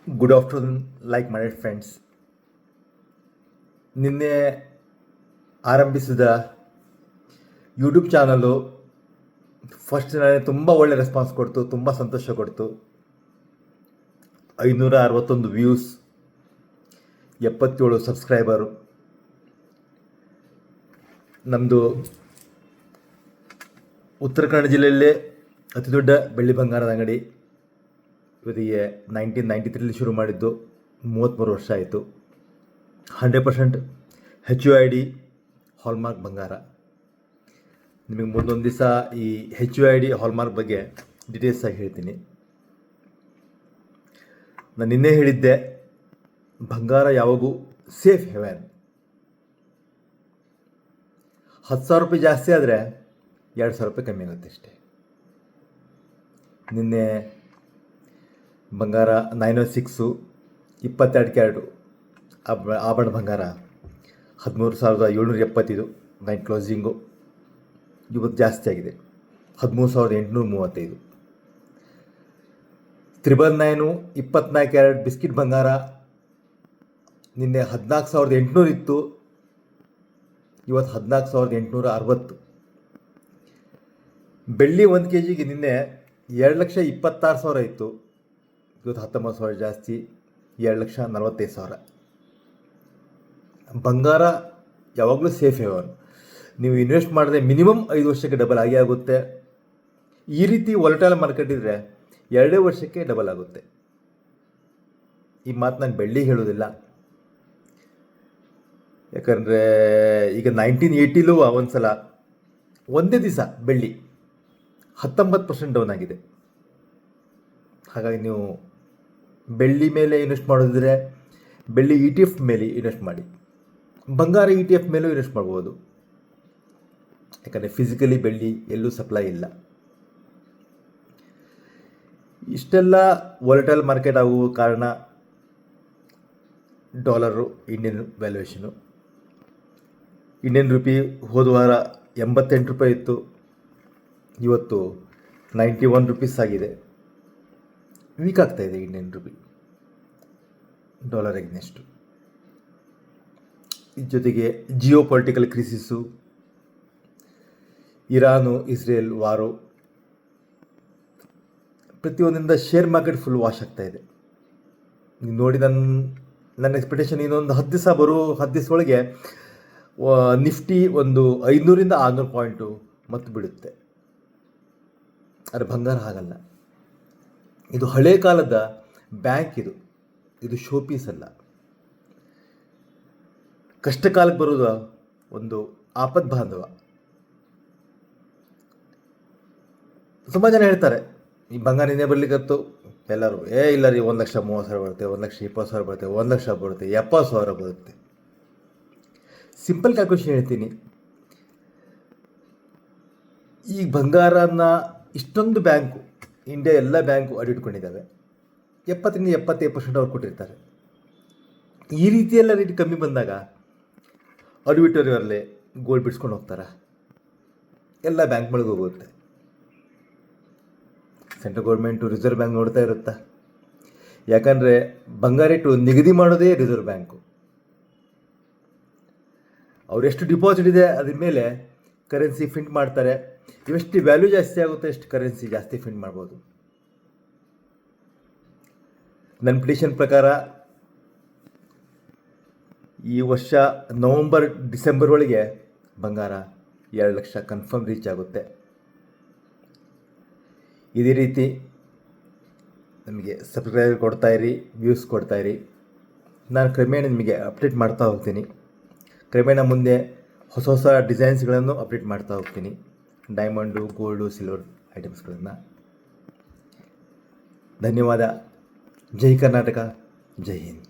Good afternoon like minded friends. ನಿನ್ನೆ ಆರಂಭಿಸಿದ YouTube channel first ನನಗೆ ತುಂಬ ಒಳ್ಳೆ ರೆಸ್ಪಾನ್ಸ್ ಕೊಡ್ತು, ತುಂಬ ಸಂತೋಷ ಕೊಡ್ತು. 561 ವ್ಯೂಸ್, 77 ಸಬ್ಸ್ಕ್ರೈಬರು. ನಮ್ಮದು ಉತ್ತರ ಕನ್ನಡ ಜಿಲ್ಲೆಯಲ್ಲೇ ಅತಿ ದೊಡ್ಡ ಬೆಳ್ಳಿ ಬಂಗಾರದ ಅಂಗಡಿ. ಇವತ್ತಿಗೆ 1993 ಶುರು ಮಾಡಿದ್ದು, 33 ವರ್ಷ ಆಯಿತು. 100% HUID ಹಾಲ್ಮಾರ್ಕ್ ಬಂಗಾರ. ನಿಮಗೆ ಮುಂದೊಂದು ದಿವಸ ಈ HUID ಹಾಲ್ಮಾರ್ಕ್ ಬಗ್ಗೆ ಡೀಟೇಲ್ಸ್ ಆಗಿ ಹೇಳ್ತೀನಿ. ನಾನು ನಿನ್ನೆ ಹೇಳಿದ್ದೆ, ಬಂಗಾರ ಯಾವಾಗೂ ಸೇಫ್ ಹೆವೆನ್. 10,000 ರೂಪಾಯಿ ಜಾಸ್ತಿ ಆದರೆ 2,000 ರೂಪಾಯಿ ಕಮ್ಮಿ ಆಗುತ್ತೆ ಅಷ್ಟೇ. ನಿನ್ನೆ ಬಂಗಾರ 906 22 ಕ್ಯಾರೆಟು ಆಭರಣ ಬಂಗಾರ 13,775 ನೈಟ್ ಕ್ಲೋಸಿಂಗು. ಇವತ್ತು ಜಾಸ್ತಿ ಆಗಿದೆ, 13,835. 999 24 ಕ್ಯಾರೆಟ್ ಬಿಸ್ಕಿಟ್ ಬಂಗಾರ ನಿನ್ನೆ 14,800 ಇತ್ತು, ಇವತ್ತು 14,860. ಬೆಳ್ಳಿ 1 kg ನಿನ್ನೆ 2,26,000 ಇತ್ತು, ಇವತ್ತು 19,000 ಜಾಸ್ತಿ, 2,45,000. ಬಂಗಾರ ಯಾವಾಗಲೂ ಸೇಫ್ ಹೇವನ್. ನೀವು ಇನ್ವೆಸ್ಟ್ ಮಾಡಿದ್ರೆ ಮಿನಿಮಮ್ 5 ವರ್ಷಕ್ಕೆ ಡಬಲ್ ಆಗೇ ಆಗುತ್ತೆ. ಈ ರೀತಿ ವಾಲಟೈಲ್ ಮಾರ್ಕೆಟ್ ಇದ್ದರೆ 2 ವರ್ಷಕ್ಕೆ ಡಬಲ್ ಆಗುತ್ತೆ. ಈ ಮಾತು ನಾನು ಬೆಳ್ಳಿ ಹೇಳೋದಿಲ್ಲ, ಯಾಕಂದರೆ ಈಗ 1980ಲೂ ಒಂದು ಸಲ ಒಂದೇ ದಿವಸ ಬೆಳ್ಳಿ 19% ಡೌನ್ ಆಗಿದೆ. ಹಾಗಾಗಿ ನೀವು ಬೆಳ್ಳಿ ಮೇಲೆ ಇನ್ವೆಸ್ಟ್ ಮಾಡೋದಿದ್ರೆ ಬೆಳ್ಳಿ ETF ಮೇಲೆ ಇನ್ವೆಸ್ಟ್ ಮಾಡಿ. ಬಂಗಾರ ETF ಮೇಲೂ ಇನ್ವೆಸ್ಟ್ ಮಾಡ್ಬೋದು, ಯಾಕಂದರೆ ಫಿಸಿಕಲಿ ಬೆಳ್ಳಿ ಎಲ್ಲೂ ಸಪ್ಲೈ ಇಲ್ಲ. ಇಷ್ಟೆಲ್ಲ ವಾಲಟೈಲ್ ಮಾರ್ಕೆಟ್ ಆಗುವ ಕಾರಣ ಡಾಲರು, ಇಂಡಿಯನ್ ವ್ಯಾಲ್ಯೂಯೇಷನು. ಇಂಡಿಯನ್ ರುಪಿ ಹೋದ ವಾರ 88 ರೂಪಾಯಿ ಇತ್ತು, ಇವತ್ತು 91 ರೂಪೀಸ್ ಆಗಿದೆ. ವೀಕ್ ಆಗ್ತಾಯಿದೆ ಇಂಡಿಯನ್ ರುಪಿ ಡಾಲರ್ ಎಗ್ನೆಸ್ಟು. ಇದ್ರ ಜೊತೆಗೆ geopolitical crisis, Iran Israel war, ಪ್ರತಿಯೊಂದರಿಂದ ಶೇರ್ ಮಾರ್ಕೆಟ್ ಫುಲ್ ವಾಶ್ ಆಗ್ತಾಯಿದೆ. ನೀವು ನೋಡಿ, ನನ್ನ ಎಕ್ಸ್ಪೆಕ್ಟೇಷನ್ ಇನ್ನೊಂದು 10 ದಿವಸ 10 ದಿವಸ ಒಳಗೆ ನಿಫ್ಟಿ ಒಂದು 500ರಿಂದ 600 ಪಾಯಿಂಟು ಮತ್ತು ಬಿಡುತ್ತೆ. ಆದರೆ ಬಂಗಾರ ಹಾಗಲ್ಲ. ಇದು ಹಳೆ ಕಾಲದ ಬ್ಯಾಂಕ್, ಇದು ಶೋ ಪೀಸ್ ಅಲ್ಲ. ಕಷ್ಟ ಕಾಲಕ್ಕೆ ಬರೋದು ಒಂದು ಆಪತ್ ಬಾಂಧವ. ತುಂಬ ಜನ ಹೇಳ್ತಾರೆ, ಈ ಬಂಗಾರ ಇನ್ನೇ ಬರಲಿಕ್ಕತ್ತು. ಎಲ್ಲರೂ ಇಲ್ಲ ರೀ, 1,30,000 ಬರುತ್ತೆ, 1,20,000 ಬರುತ್ತೆ, 1,00,000 ಬರುತ್ತೆ, 70,000 ಬರುತ್ತೆ. ಸಿಂಪಲ್ ಕ್ಯಾಲ್ಕುಲೇಷನ್ ಹೇಳ್ತೀನಿ. ಈ ಬಂಗಾರನ ಇಷ್ಟೊಂದು ಬ್ಯಾಂಕು, ಇಂಡಿಯಾ ಎಲ್ಲ ಬ್ಯಾಂಕು ಅಡಿಟ್ಕೊಂಡಿದ್ದಾವೆ. 70ರಿಂದ 75% ಅವ್ರು ಕೊಟ್ಟಿರ್ತಾರೆ. ಈ ರೀತಿಯೆಲ್ಲ ರೇಟ್ ಕಮ್ಮಿ ಬಂದಾಗ ಅಡಿಟೋರಿಯಲ್ಲೇ ಗೋಲ್ಡ್ ಬಿಡಿಸ್ಕೊಂಡು ಹೋಗ್ತಾರೆ, ಎಲ್ಲ ಬ್ಯಾಂಕ್ಗಳಿಗೆ ಹೋಗುತ್ತೆ. ಸೆಂಟ್ರಲ್ ಗೌರ್ಮೆಂಟು, ರಿಸರ್ವ್ ಬ್ಯಾಂಕ್ ನೋಡ್ತಾ ಇರುತ್ತಾ? ಯಾಕಂದರೆ ಬಂಗಾರ ರೇಟು ನಿಗದಿ ಮಾಡೋದೇ ರಿಸರ್ವ್ ಬ್ಯಾಂಕು. ಅವರೆಷ್ಟು ಡಿಪಾಸಿಟ್ ಇದೆ ಅದ್ರ ಮೇಲೆ ಕರೆನ್ಸಿ ಪ್ರಿಂಟ್ ಮಾಡ್ತಾರೆ. ಇವೆಷ್ಟು ವ್ಯಾಲ್ಯೂ ಜಾಸ್ತಿ ಆಗುತ್ತೆ, ಎಷ್ಟು ಕರೆನ್ಸಿ ಜಾಸ್ತಿ ಪ್ರಿಂಟ್ ಮಾಡ್ಬೋದು. ನನ್ನ ಪ್ರಿಡಿಕ್ಷನ್ ಪ್ರಕಾರ ಈ ವರ್ಷ ನವಂಬರ್ ಡಿಸೆಂಬರ್ ಒಳಗೆ ಬಂಗಾರ 2 ಲಕ್ಷ ಕನ್ಫರ್ಮ್ ರೀಚ್ ಆಗುತ್ತೆ. ಇದೇ ರೀತಿ ನಮಗೆ ಸಬ್ಸ್ಕ್ರೈಬ್ ಕೊಡ್ತಾಯಿರಿ, ವ್ಯೂಸ್ ಕೊಡ್ತಾಯಿರಿ. ನಾನು ಕ್ರಮೇಣ ನಿಮಗೆ ಅಪ್ಡೇಟ್ ಮಾಡ್ತಾ ಹೋಗ್ತೀನಿ. ಕ್ರಮೇಣ ಮುಂದೆ ಹೊಸ ಹೊಸ ಡಿಸೈನ್ಸ್ಗಳನ್ನು ಅಪ್ಡೇಟ್ ಮಾಡ್ತಾ ಹೋಗ್ತೀನಿ, ಡೈಮಂಡು, ಗೋಲ್ಡು, ಸಿಲ್ವರ್ ಐಟಮ್ಸ್ಗಳನ್ನು. ಧನ್ಯವಾದ. ಜೈ ಕರ್ನಾಟಕ, ಜೈ ಹಿಂದ್.